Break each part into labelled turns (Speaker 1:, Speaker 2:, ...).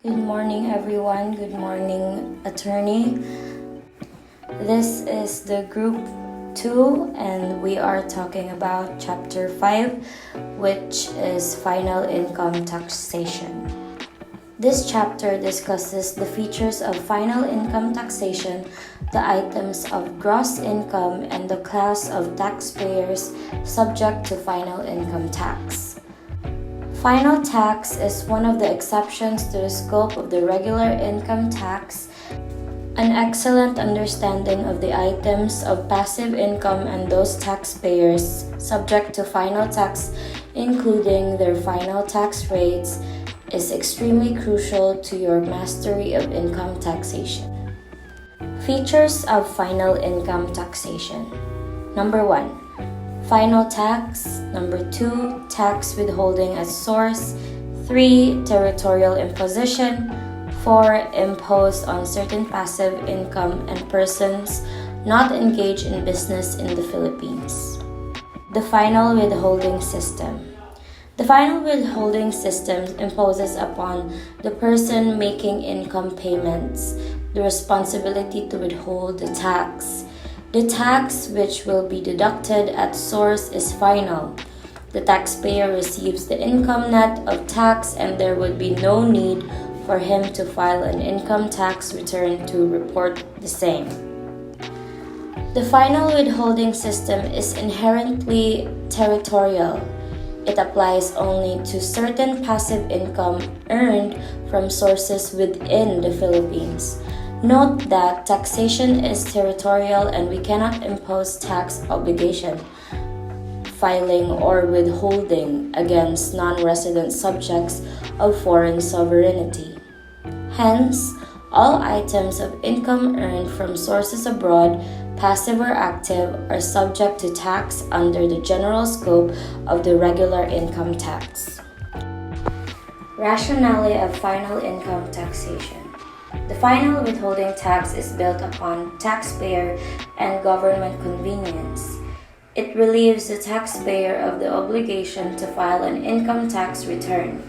Speaker 1: Good morning, everyone. Good morning, attorney. This is the group 2, and we are talking about chapter 5, which is final income taxation. This chapter discusses the features of final income taxation, the items of gross income, and the class of taxpayers subject to final income tax. Final tax is one of the exceptions to the scope of the regular income tax. An excellent understanding of the items of passive income and those taxpayers subject to final tax, including their final tax rates, is extremely crucial to your mastery of income taxation. Features of final income taxation. Number 1. Final tax. Number 2. Tax withholding at source. 3. Territorial imposition. 4. Imposed on certain passive income and persons not engaged in business in the Philippines. The final withholding system. The final withholding system imposes upon the person making income payments the responsibility to withhold the tax. The tax which will be deducted at source is final. The taxpayer receives the income net of tax, and there would be no need for him to file an income tax return to report the same. The final withholding system is inherently territorial. It applies only to certain passive income earned from sources within the Philippines. Note that taxation is territorial and we cannot impose tax obligation, filing, or withholding against non-resident subjects of foreign sovereignty. Hence, all items of income earned from sources abroad, passive or active, are subject to tax under the general scope of the regular income tax. Rationale of final income taxation. The final withholding tax is built upon taxpayer and government convenience. It relieves the taxpayer of the obligation to file an income tax return.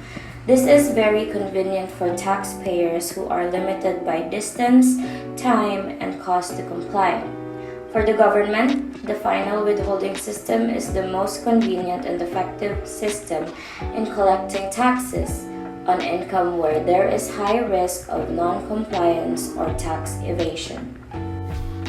Speaker 1: This is very convenient for taxpayers who are limited by distance, time, and cost to comply. For the government, the final withholding system is the most convenient and effective system in collecting taxes on income where there is high risk of non-compliance or tax evasion.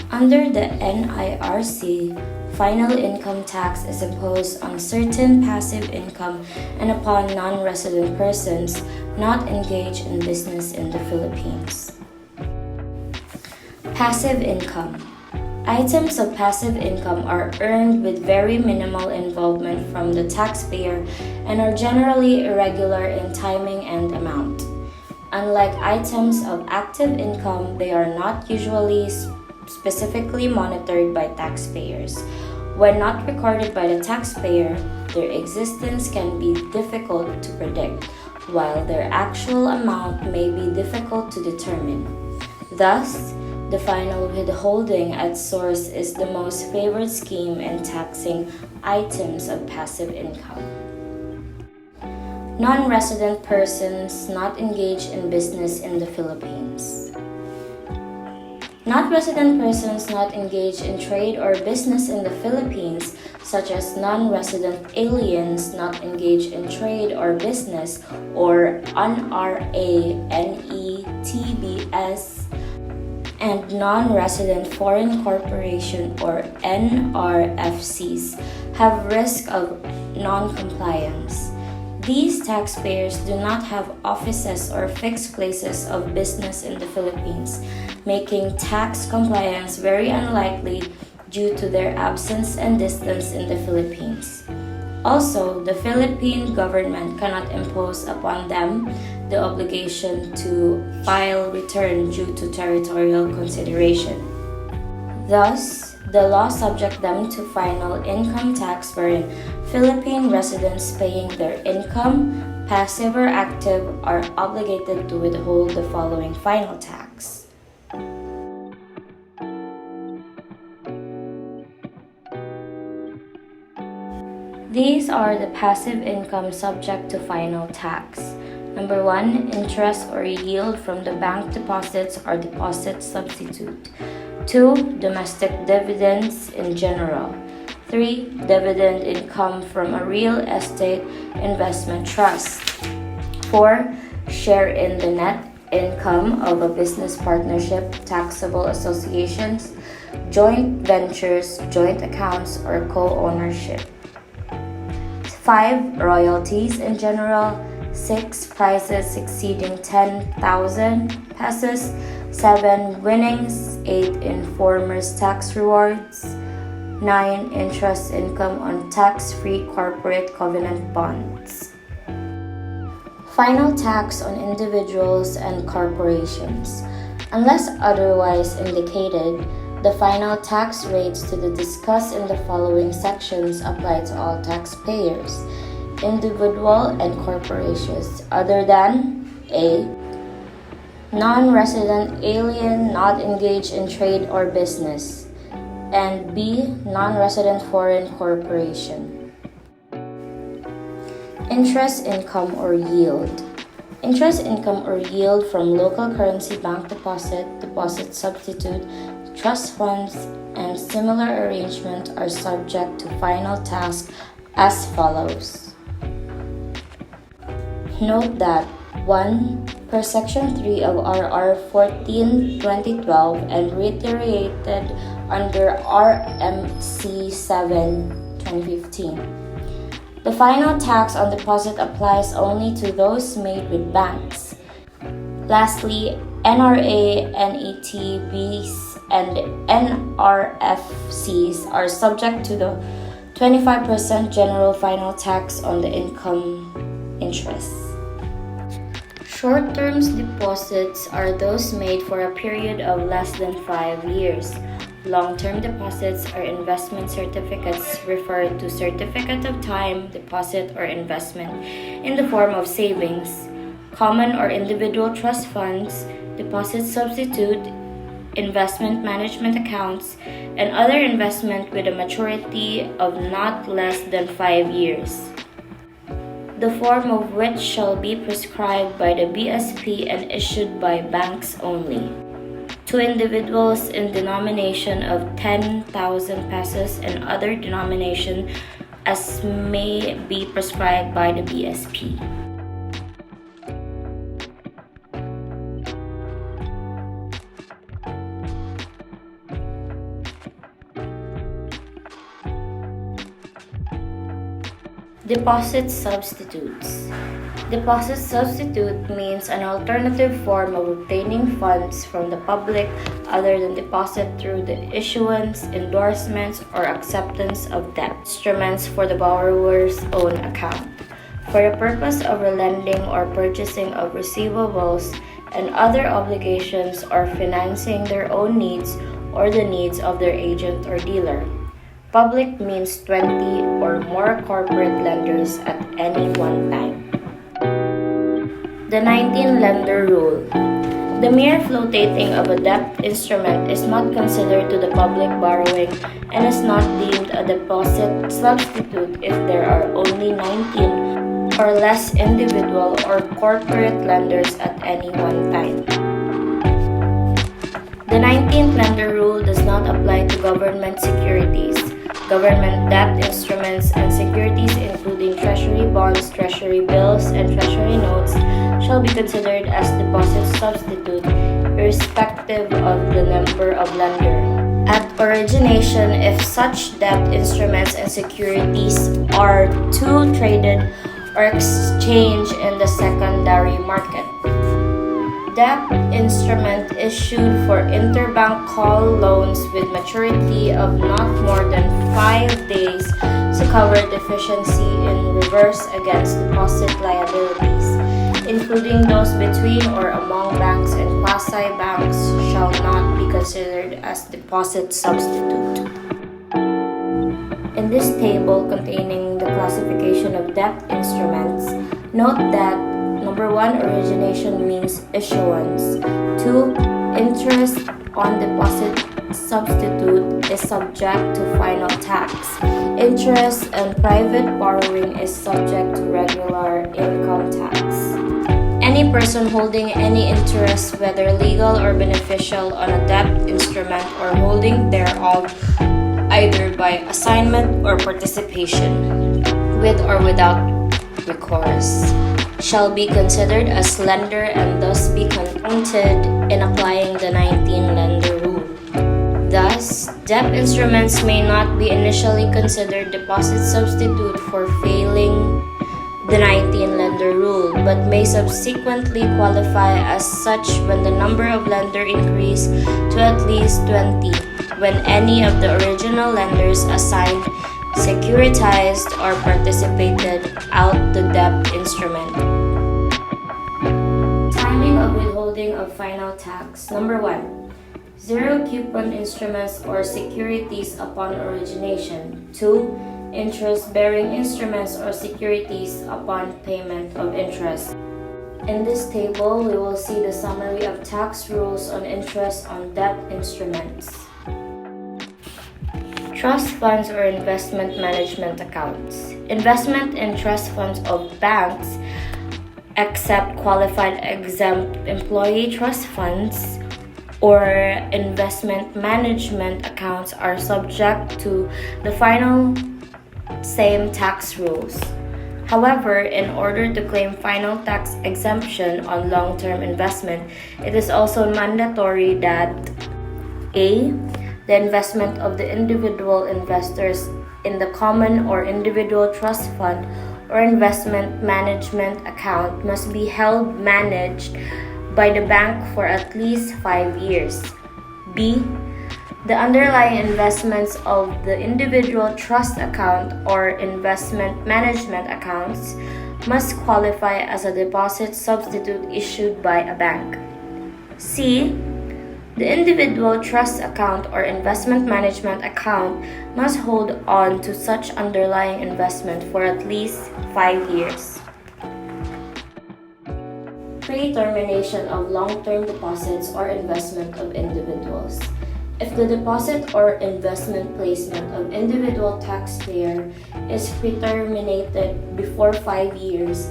Speaker 1: Under the NIRC, final income tax is imposed on certain passive income and upon non-resident persons not engaged in business in the Philippines. Passive income. Items of passive income are earned with very minimal involvement from the taxpayer and are generally irregular in timing and amount. Unlike items of active income, they are not usually specifically monitored by taxpayers. When not recorded by the taxpayer, their existence can be difficult to predict, while their actual amount may be difficult to determine. Thus, the final withholding at source is the most favored scheme in taxing items of passive income. Non-resident persons not engaged in business in the Philippines. Non-resident persons not engaged in trade or business in the Philippines, such as non-resident aliens not engaged in trade or business, or NRA-NETBS, and non-resident foreign corporation or NRFCs have risk of non-compliance. These taxpayers do not have offices or fixed places of business in the Philippines, making tax compliance very unlikely due to their absence and distance in the Philippines. Also, the Philippine government cannot impose upon them the obligation to file return due to territorial consideration. Thus, the law subject them to final income tax wherein Philippine residents paying their income, passive or active, are obligated to withhold the following final tax. These are the passive income subject to final tax. Number 1, interest or yield from the bank deposits or deposit substitute. 2, domestic dividends in general. 3, dividend income from a real estate investment trust. 4, share in the net income of a business partnership, taxable associations, joint ventures, joint accounts, or co-ownership. 5, royalties in general. 6, prizes exceeding 10,000 pesos. 7, winnings. 8, informers' tax rewards. 9, interest income on tax-free corporate covenant bonds. Final tax on individuals and corporations. Unless otherwise indicated, the final tax rates to the discussed in the following sections apply to all taxpayers, individual and corporations, other than A. Non-resident alien not engaged in trade or business, and B. Non-resident foreign corporation. Interest income or yield. Interest income or yield from local currency bank deposit, deposit substitute, trust funds, and similar arrangement are subject to final tax as follows. Note that 1. Per Section 3 of RR 14/2012 and reiterated under RMC 7/2015. The final tax on deposit applies only to those made with banks. Lastly, NRA, NETBs, and NRFCs are subject to the 25% general final tax on the income interest. Short-term deposits are those made for a period of less than 5 years. Long-term deposits are investment certificates referred to certificate of time, deposit, or investment in the form of savings, common or individual trust funds, deposit substitute, investment management accounts, and other investment with a maturity of not less than 5 years, the form of which shall be prescribed by the BSP and issued by banks only. To individuals in denomination of 10,000 pesos and other denomination as may be prescribed by the BSP. Deposit substitutes. Deposit substitute means an alternative form of obtaining funds from the public other than deposit through the issuance, endorsements, or acceptance of debt instruments for the borrower's own account, for the purpose of relending or purchasing of receivables and other obligations or financing their own needs or the needs of their agent or dealer. Public means 20 or more corporate lenders at any one time. The 19-lender rule. The mere flotating of a debt instrument is not considered to the public borrowing and is not deemed a deposit substitute if there are only 19 or less individual or corporate lenders at any one time. The 19th lender rule does not apply to government securities, government debt instruments, and securities including treasury bonds, treasury bills, and treasury notes shall be considered as deposit substitute irrespective of the number of lender. At origination, if such debt instruments and securities are to traded or exchanged in the secondary market. Debt instrument issued for interbank call loans with maturity of not more than 5 days to cover deficiency in reverse against deposit liabilities, including those between or among banks and quasi-banks, shall not be considered as deposit substitute. In this table containing the classification of debt instruments, note that Number 1, origination means issuance. 2, interest on deposit substitute is subject to final tax. Interest and private borrowing is subject to regular income tax. Any person holding any interest, whether legal or beneficial, on a debt instrument or holding thereof, either by assignment or participation, with or without recourse, shall be considered as lender and thus be counted in applying the 19 lender rule. Thus, debt instruments may not be initially considered deposit substitute for failing the 19 lender rule, but may subsequently qualify as such when the number of lender increase to at least 20, when any of the original lenders assigned, securitized, or participated out the debt instrument. Timing of withholding of final tax. Number 1. Zero coupon instruments or securities upon origination. 2. Interest-bearing instruments or securities upon payment of interest. In this table, we will see the summary of tax rules on interest on debt instruments. Trust funds or investment management accounts. Investment in trust funds of banks, except qualified exempt employee trust funds, or investment management accounts are subject to the final same tax rules. However, in order to claim final tax exemption on long-term investment, it is also mandatory that A. The investment of the individual investors in the common or individual trust fund or investment management account must be held managed by the bank for at least 5 years. B. The underlying investments of the individual trust account or investment management accounts must qualify as a deposit substitute issued by a bank. C. The individual trust account or investment management account must hold on to such underlying investment for at least 5 years. Pre-termination of long-term deposits or investment of individuals. If the deposit or investment placement of individual taxpayer is pre-terminated before 5 years,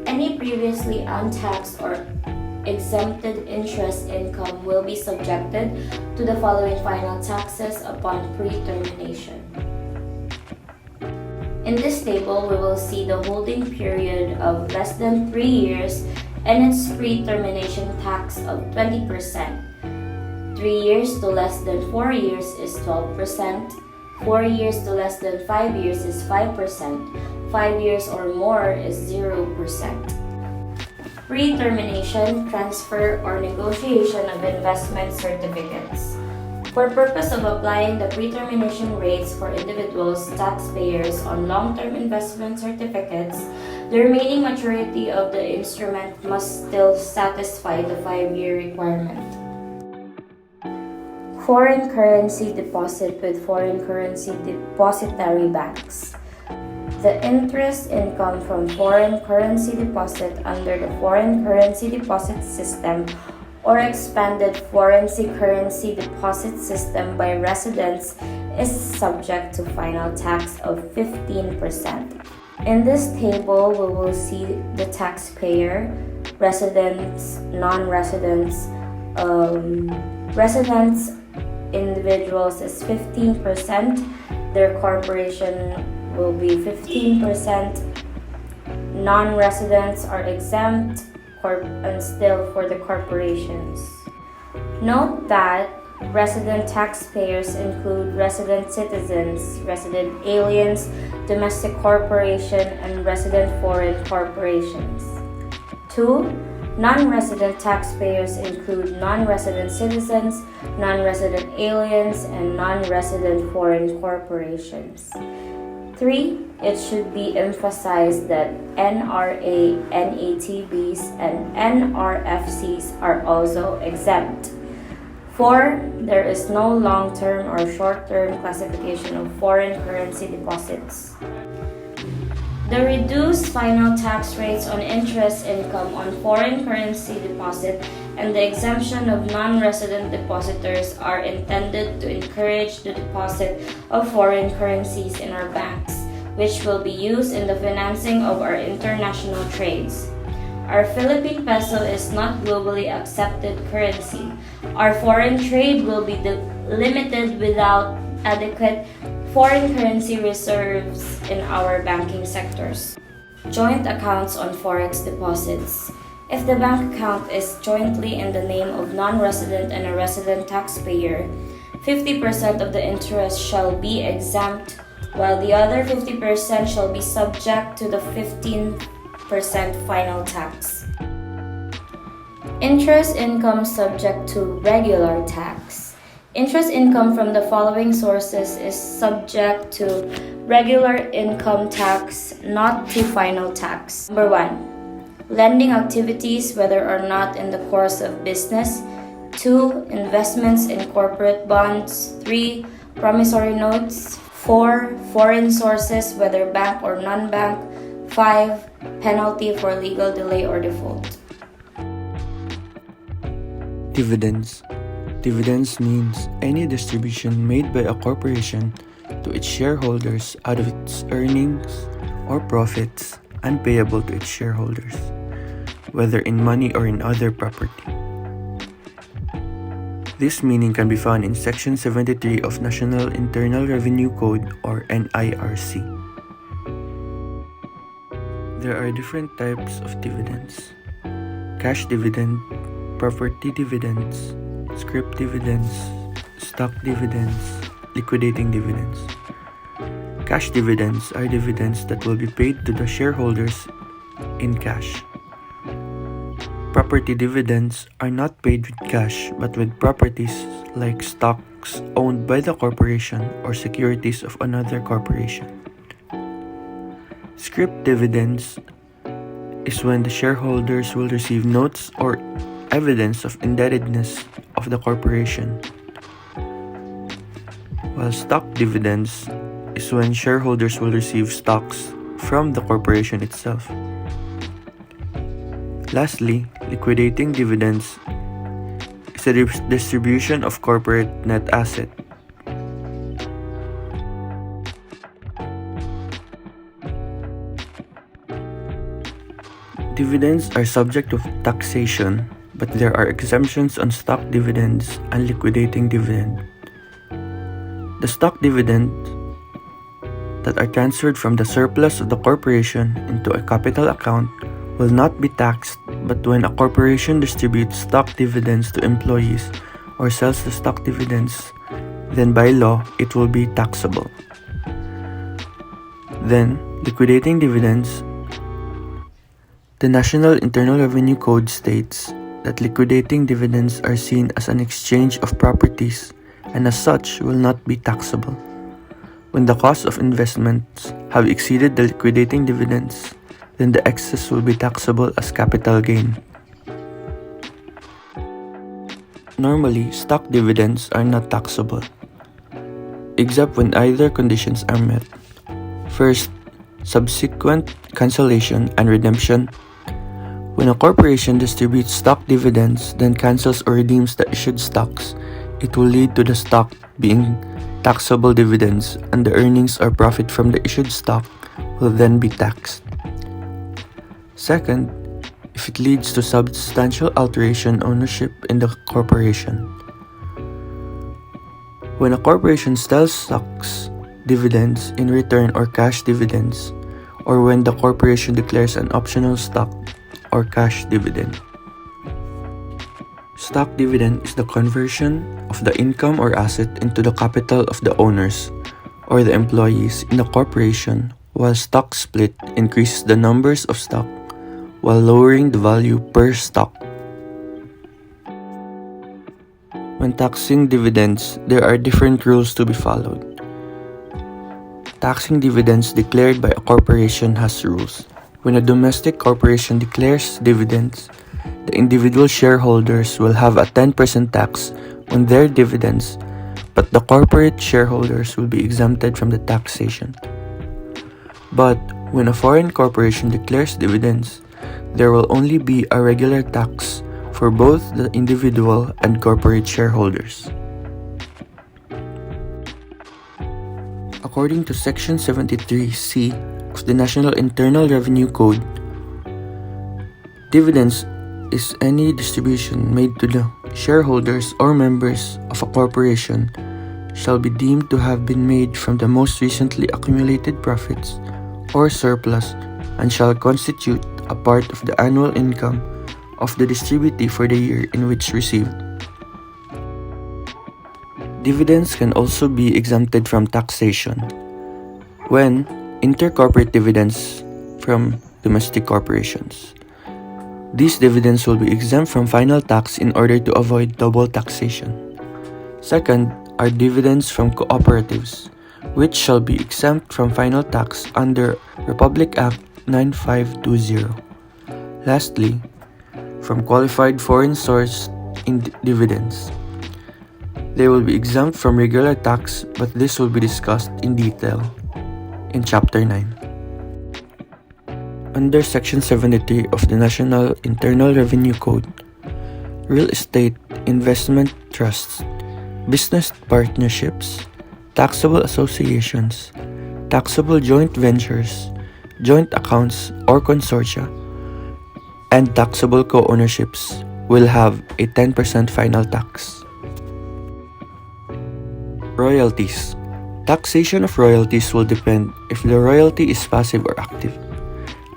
Speaker 1: any previously untaxed or exempted interest income will be subjected to the following final taxes upon pre-termination. In this table, we will see the holding period of less than 3 years and its pre-termination tax of 20%. 3 years to less than 4 years is 12%, 4 years to less than 5 years is 5%, 5 years or more is 0%. Pre-termination, transfer, or negotiation of investment certificates. For purpose of applying the pre-termination rates for individuals, taxpayers on long-term investment certificates, the remaining maturity of the instrument must still satisfy the 5-year requirement. Foreign currency deposit with foreign currency depositary banks. The interest income from foreign currency deposit under the foreign currency deposit system or expanded foreign currency deposit system by residents is subject to final tax of 15%. In this table, we will see the taxpayer, residents, non-residents, residents, individuals is 15%, their corporation will be 15%, non-residents are exempt, and still for the corporations. Note that resident taxpayers include resident citizens, resident aliens, domestic corporation, and resident foreign corporations. 2. Non-resident taxpayers include non-resident citizens, non-resident aliens, and non-resident foreign corporations. 3. It should be emphasized that NRA, NATBs, and NRFCs are also exempt. 4. There is no long-term or short-term classification of foreign currency deposits. The reduced final tax rates on interest income on foreign currency deposit and the exemption of non-resident depositors are intended to encourage the deposit of foreign currencies in our banks, which will be used in the financing of our international trades. Our Philippine peso is not globally accepted currency. Our foreign trade will be limited without adequate foreign currency reserves in our banking sectors. Joint accounts on forex deposits. If the bank account is jointly in the name of non-resident and a resident taxpayer, 50% of the interest shall be exempt, while the other 50% shall be subject to the 15% final tax. Interest income subject to regular tax. Interest income from the following sources is subject to regular income tax, not to final tax. Number 1. Lending activities, whether or not in the course of business. 2. Investments in corporate bonds. 3. Promissory notes. 4. Foreign sources, whether bank or non-bank. 5. Penalty for legal delay or default.
Speaker 2: Dividends. Dividends means any distribution made by a corporation to its shareholders out of its earnings or profits and payable to its shareholders, whether in money or in other property. This meaning can be found in Section 73 of National Internal Revenue Code or NIRC. There are different types of dividends: cash dividend, property dividends, scrip dividends, stock dividends, liquidating dividends. Cash dividends are dividends that will be paid to the shareholders in cash. Property dividends are not paid with cash but with properties like stocks owned by the corporation or securities of another corporation. Scrip dividends is when the shareholders will receive notes or evidence of indebtedness of the corporation, while stock dividends is when shareholders will receive stocks from the corporation itself. Lastly, liquidating dividends is a distribution of corporate net asset. Dividends are subject to taxation, but there are exemptions on stock dividends and liquidating dividend. The stock dividend that are transferred from the surplus of the corporation into a capital account will not be taxed, but when a corporation distributes stock dividends to employees or sells the stock dividends, then by law it will be taxable. Then, liquidating dividends. The National Internal Revenue Code states that liquidating dividends are seen as an exchange of properties and as such will not be taxable. When the cost of investments have exceeded the liquidating dividends, then the excess will be taxable as capital gain. Normally, stock dividends are not taxable, except when either conditions are met. First, subsequent cancellation and redemption. When a corporation distributes stock dividends, then cancels or redeems the issued stocks, it will lead to the stock being taxable dividends, and the earnings or profit from the issued stock will then be taxed. Second, if it leads to substantial alteration ownership in the corporation. When a corporation sells stocks, dividends in return or cash dividends, or when the corporation declares an optional stock or cash dividend. Stock dividend is the conversion of the income or asset into the capital of the owners or the employees in the corporation, while stock split increases the numbers of stock while lowering the value per stock. When taxing dividends, there are different rules to be followed. Taxing dividends declared by a corporation has rules. When a domestic corporation declares dividends, the individual shareholders will have a 10% tax on their dividends, but the corporate shareholders will be exempted from the taxation. But when a foreign corporation declares dividends, there will only be a regular tax for both the individual and corporate shareholders. According to Section 73C of the National Internal Revenue Code, Dividends is any distribution made to the shareholders or members of a corporation shall be deemed to have been made from the most recently accumulated profits or surplus and shall constitute a part of the annual income of the distributee for the year in which received. Dividends can also be exempted from taxation when intercorporate dividends from domestic corporations. These dividends will be exempt from final tax in order to avoid double taxation. Second are dividends from cooperatives, which shall be exempt from final tax under Republic Act 9520. Lastly, from qualified foreign source dividends. They will be exempt from regular tax, but this will be discussed in detail in Chapter 9. Under Section 73 of the National Internal Revenue Code, real estate investment trusts, business partnerships, taxable associations, taxable joint ventures, joint accounts or consortia, and taxable co-ownerships will have a 10% final tax. Royalties. Taxation of royalties will depend if the royalty is passive or active.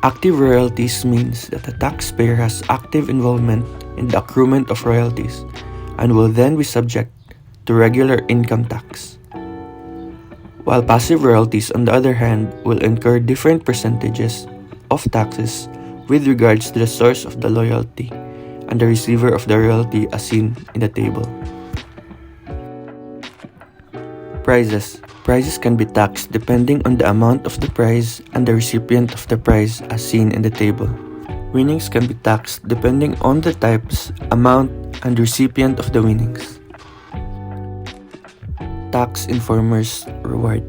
Speaker 2: Active royalties means that the taxpayer has active involvement in the accruement of royalties and will then be subject to regular income tax. While passive royalties, on the other hand, will incur different percentages of taxes with regards to the source of the royalty and the receiver of the royalty as seen in the table. Prizes. Prizes can be taxed depending on the amount of the prize and the recipient of the prize as seen in the table. Winnings can be taxed depending on the types, amount, and recipient of the winnings. Tax informer's reward.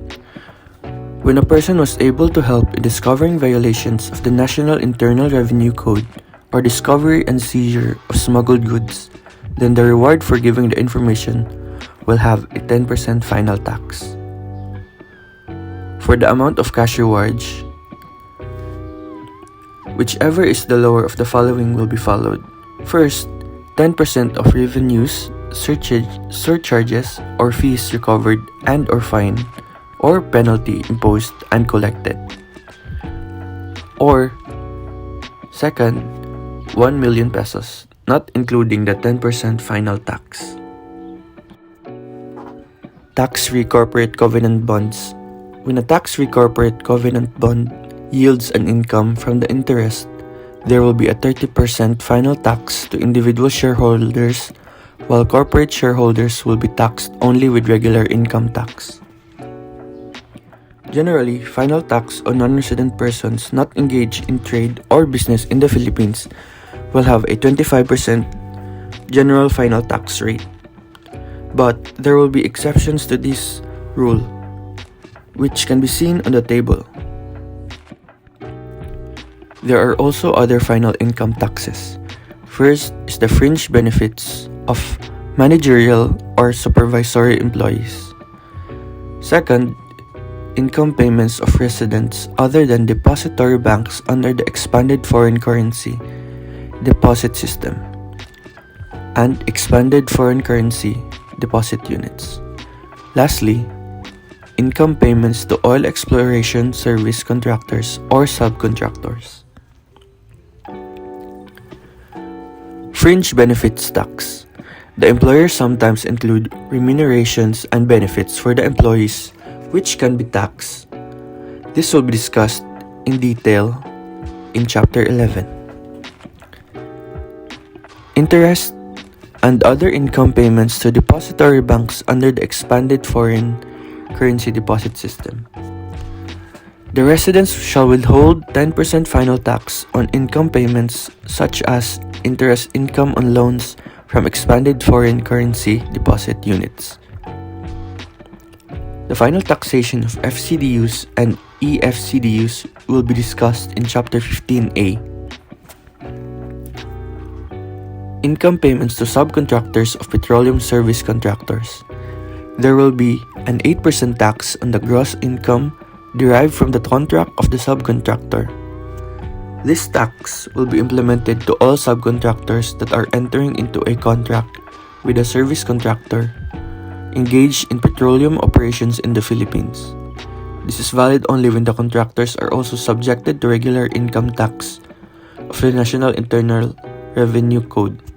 Speaker 2: When a person was able to help in discovering violations of the National Internal Revenue Code or discovery and seizure of smuggled goods, then the reward for giving the information will have a 10% final tax. For the amount of cash rewards, whichever is the lower of the following will be followed. First, 10% of revenues, surcharges, or fees recovered and or fine, or penalty imposed and collected. Or, second, 1 million pesos, not including the 10% final tax. Tax-free corporate covenant bonds. When a tax-free corporate covenant bond yields an income from the interest, there will be a 30% final tax to individual shareholders, while corporate shareholders will be taxed only with regular income tax. Generally, final tax on non-resident persons not engaged in trade or business in the Philippines will have a 25% general final tax rate. But there will be exceptions to this rule, which can be seen on the table. There are also other final income taxes. First is the fringe benefits of managerial or supervisory employees. Second, income payments of residents other than depository banks under the expanded foreign currency deposit system and expanded foreign currency deposit units. Lastly, income payments to oil exploration service contractors or subcontractors. Fringe benefits tax. The employers sometimes include remunerations and benefits for the employees which can be taxed. This will be discussed in detail in Chapter 11. Interest and other income payments to depository banks under the expanded foreign currency deposit system. The residents shall withhold 10% final tax on income payments such as interest income on loans from expanded foreign currency deposit units. The final taxation of FCDUs and EFCDUs will be discussed in Chapter 15A. Income payments to subcontractors of petroleum service contractors. There will be an 8% tax on the gross income derived from the contract of the subcontractor. This tax will be implemented to all subcontractors that are entering into a contract with a service contractor engaged in petroleum operations in the Philippines. This is valid only when the contractors are also subjected to regular income tax of the National Internal Revenue Code.